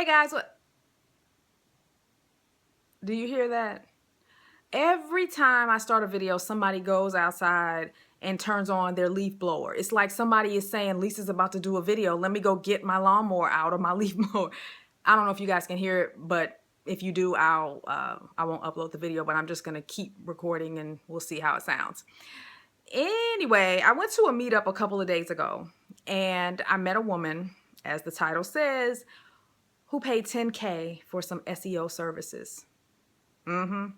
Hey guys, what? Do you hear that? Every time I start a video, somebody goes outside and turns on their leaf blower. It's like somebody is saying, Lisa's about to do a video. Let me go get my lawnmower out or my leaf blower. I don't know if you guys can hear it, but if you do, I won't upload the video, but I'm just gonna keep recording and we'll see how it sounds. Anyway, I went to a meetup a couple of days ago and I met a woman, as the title says, who paid 10K for some SEO services. For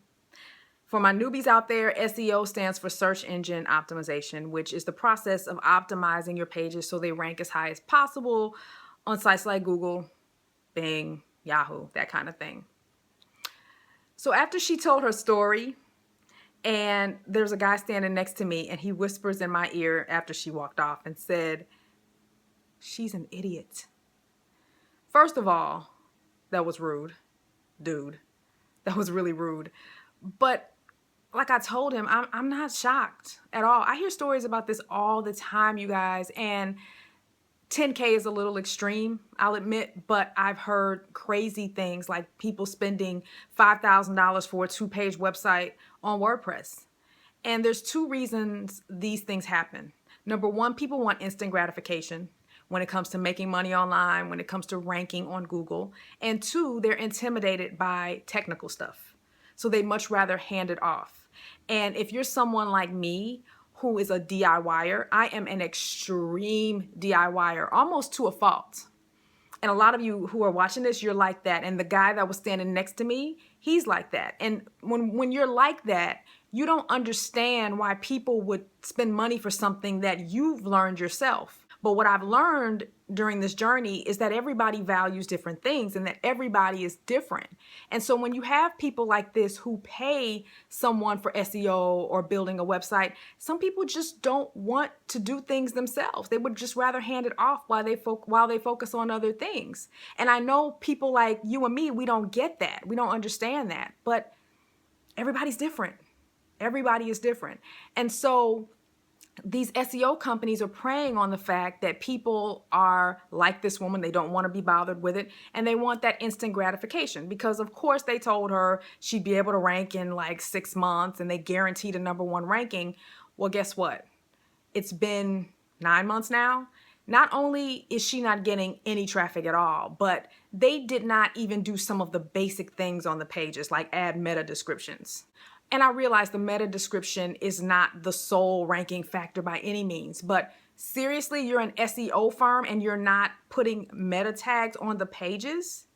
my newbies out there, SEO stands for search engine optimization, which is the process of optimizing your pages so they rank as high as possible on sites like Google, Bing, Yahoo, that kind of thing. So after she told her story, and there's a guy standing next to me and he whispers in my ear after she walked off and said, "She's an idiot." First of all, that was rude, dude. That was really rude. But like I told him, I'm not shocked at all. I hear stories about this all the time, you guys, and 10K is a little extreme, I'll admit, but I've heard crazy things like people spending $5,000 for a 2-page website on WordPress. And there's two reasons these things happen. Number one, people want instant gratification when it comes to making money online, when it comes to ranking on Google. And two, they're intimidated by technical stuff. So they much rather hand it off. And if you're someone like me who is a DIYer, I am an extreme DIYer, almost to a fault. And a lot of you who are watching this, you're like that. And the guy that was standing next to me, he's like that. And when you're like that, you don't understand why people would spend money for something that you've learned yourself. But what I've learned during this journey is that everybody values different things and that everybody is different. And so when you have people like this who pay someone for SEO or building a website, some people just don't want to do things themselves. They would just rather hand it off while they focus on other things. And I know people like you and me, we don't get that. We don't understand that. But everybody's different. Everybody is different. And so these SEO companies are preying on the fact that people are like this woman. They don't want to be bothered with it. And they want that instant gratification because, of course, they told her she'd be able to rank in like 6 months and they guaranteed a #1 ranking. Well, guess what? It's been 9 months now. Not only is she not getting any traffic at all, but they did not even do some of the basic things on the pages like add meta descriptions. And I realize the meta description is not the sole ranking factor by any means, but seriously, you're an SEO firm and you're not putting meta tags on the pages?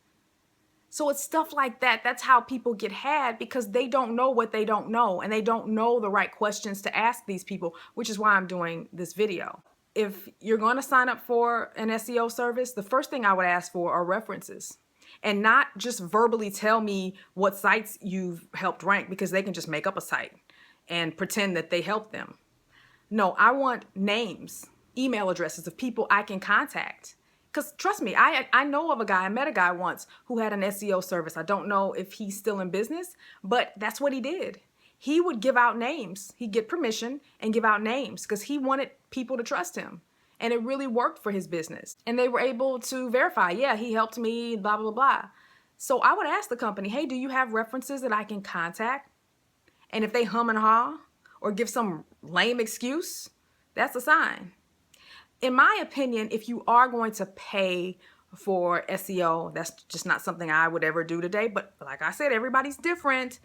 So it's stuff like that. That's how people get had because they don't know what they don't know and they don't know the right questions to ask these people, which is why I'm doing this video. If you're going to sign up for an SEO service, the first thing I would ask for are references. And not just verbally tell me what sites you've helped rank because they can just make up a site and pretend that they helped them. No, I want names, email addresses of people I can contact. Because trust me, I know of a guy, I met a guy once who had an SEO service. I don't know if he's still in business, but that's what he did. He would give out names. He'd get permission and give out names because he wanted people to trust him. And it really worked for his business. And they were able to verify, yeah, he helped me, blah, blah, blah. So I would ask the company, hey, do you have references that I can contact? And if they hum and haw or give some lame excuse, that's a sign. In my opinion, if you are going to pay for SEO, that's just not something I would ever do today. But like I said, everybody's different.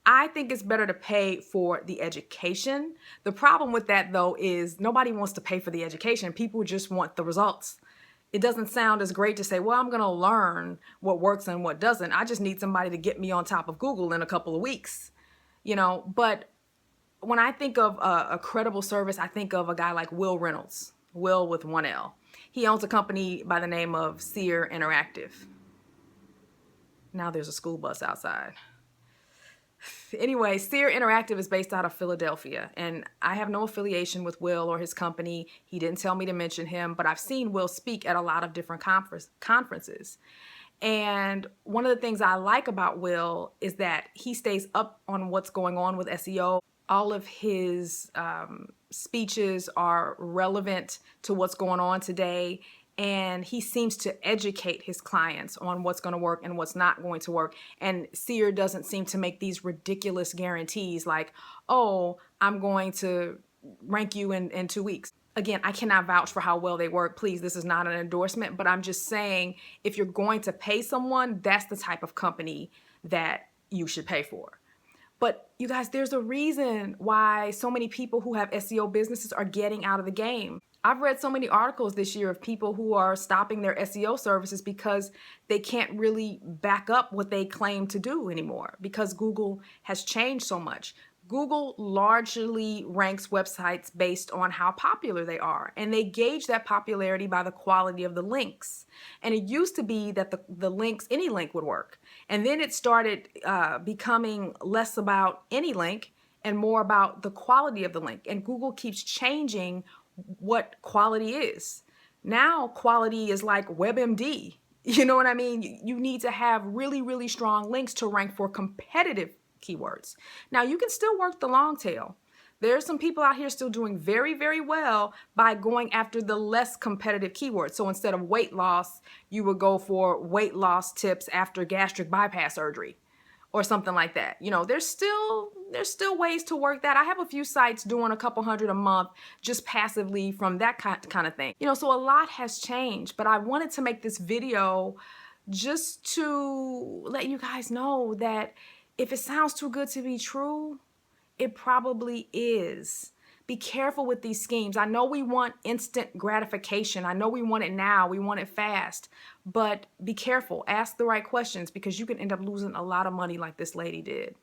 I think it's better to pay for the education. The problem with that, though, is nobody wants to pay for the education. People just want the results. It doesn't sound as great to say, well, I'm going to learn what works and what doesn't. I just need somebody to get me on top of Google in a couple of weeks, But when I think of a credible service, I think of a guy like Will Reynolds, Will with 1 L. He owns a company by the name of SEO Interactive. Now there's a school bus outside. Anyway, SEO Interactive is based out of Philadelphia, and I have no affiliation with Will or his company. He didn't tell me to mention him, but I've seen Will speak at a lot of different conferences. And one of the things I like about Will is that he stays up on what's going on with SEO. All of his speeches are relevant to what's going on today. and he seems to educate his clients on what's going to work and what's not going to work. And Seer doesn't seem to make these ridiculous guarantees like, oh, I'm going to rank you in 2 weeks. Again, I cannot vouch for how well they work. Please, this is not an endorsement, but I'm just saying, if you're going to pay someone, that's the type of company that you should pay for. But you guys, there's a reason why so many people who have SEO businesses are getting out of the game. I've read so many articles this year of people who are stopping their SEO services because they can't really back up what they claim to do anymore because Google has changed so much. Google largely ranks websites based on how popular they are, and they gauge that popularity by the quality of the links. And it used to be that the links, any link would work. And then it started becoming less about any link and more about the quality of the link. And Google keeps changing what quality is. Now quality is like WebMD. You know what I mean? You need to have really, really strong links to rank for competitive keywords. Now you can still work the long tail. There's some people out here still doing very, very well by going after the less competitive keywords. So instead of weight loss, you would go for weight loss tips after gastric bypass surgery or something like that. You know, there's still ways to work that. I have a few sites doing a couple hundred a month just passively from that kind of thing. You know, so a lot has changed, but I wanted to make this video just to let you guys know that if it sounds too good to be true, it probably is. Be careful with these schemes. I know we want instant gratification. I know we want it now. We want it fast. But be careful. Ask the right questions because you can end up losing a lot of money like this lady did.